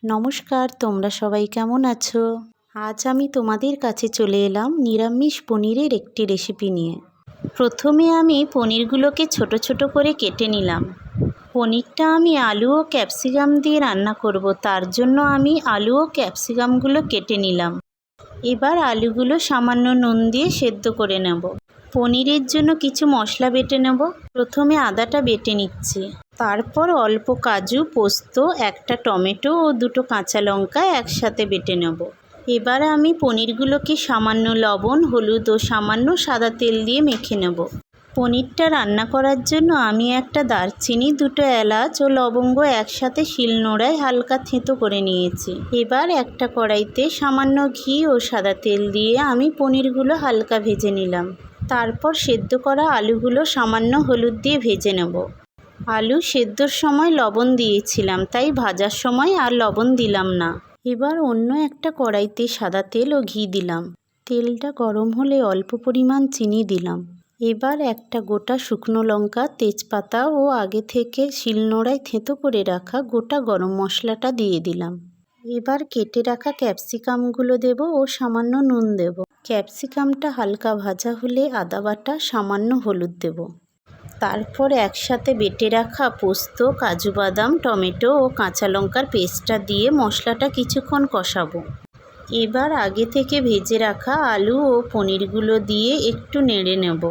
নমস্কার, তোমরা সবাই কেমন আছো? আজ আমি তোমাদের কাছে চলে এলাম নিরামিষ পনিরের একটি রেসিপি নিয়ে। প্রথমে আমি পনিরগুলোকে ছোট ছোট করে কেটে নিলাম। পনিরটা আমি আলু ও ক্যাপসিকাম দিয়ে রান্না করব, তার জন্য আমি আলু ও ক্যাপসিকামগুলো কেটে নিলাম। এবার আলুগুলো সামান্য নুন দিয়ে সেদ্ধ করে নেব। পনিরের জন্য কিছু মশলা বেটে নেব। প্রথমে আদাটা বেটে নিচ্ছি, তারপর অল্প কাজু, পোস্ত, একটা টমেটো ও দুটো কাঁচা লঙ্কা একসাথে বেটে নেব। এবার আমি পনিরগুলোকে সামান্য লবণ, হলুদ ও সামান্য সাদা তেল দিয়ে মেখে নেব। পনিরটা রান্না করার জন্য আমি একটা দারচিনি, দুটো এলাচ ও লবঙ্গ একসাথে শিলনোড়ায় হালকা থেঁতো করে নিয়েছি। এবার একটা কড়াইতে সামান্য ঘি ও সাদা তেল দিয়ে আমি পনিরগুলো হালকা ভেজে নিলাম। তারপর সেদ্ধ করা আলুগুলো সামান্য হলুদ দিয়ে ভেজে নেব। আলু সেদ্ধর সময় লবণ দিয়েছিলাম, তাই ভাজার সময় আর লবণ দিলাম না। এবার অন্য একটা কড়াইতে সাদা তেল ও ঘি দিলাম। তেলটা গরম হলে অল্প পরিমাণ চিনি দিলাম। এবার একটা গোটা শুকনো লঙ্কা, তেজপাতা ও আগে থেকে শিলনোড়ায় থেঁতো করে রাখা গোটা গরম মশলাটা দিয়ে দিলাম। এবার কেটে রাখা ক্যাপসিকামগুলো দেব ও সামান্য নুন দেব। ক্যাপসিকামটা হালকা ভাজা হলে আদা বাটা, সামান্য হলুদ দেব। তারপর একসাথে বেটে রাখা পোস্ত, কাজু বাদাম, টমেটো ও কাঁচা লঙ্কার পেস্টটা দিয়ে মশলাটা কিছুক্ষণ কষাবো। এবার আগে থেকে ভেজে রাখা আলু ও পনিরগুলো দিয়ে একটু নেড়ে নেব।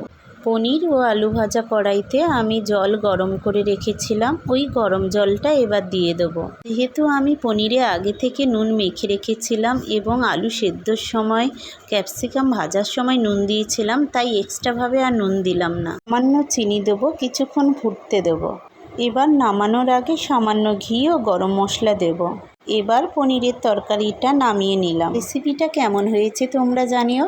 পনির ও আলু ভাজা কড়াইতে আমি জল গরম করে রেখেছিলাম, ওই গরম জলটা এবার দিয়ে দেবো। যেহেতু আমি পনিরে আগে থেকে নুন মেখে রেখেছিলাম এবং আলু সেদ্ধর সময়, ক্যাপসিকাম ভাজার সময় নুন দিয়েছিলাম, তাই এক্সট্রাভাবে আর নুন দিলাম না। সামান্য চিনি দেবো, কিছুক্ষণ ফুটতে দেবো। এবার নামানোর আগে সামান্য ঘি ও গরম মশলা দেব। এবার পনিরের তরকারিটা নামিয়ে নিলাম। রেসিপিটা কেমন হয়েছে তোমরা জানিও।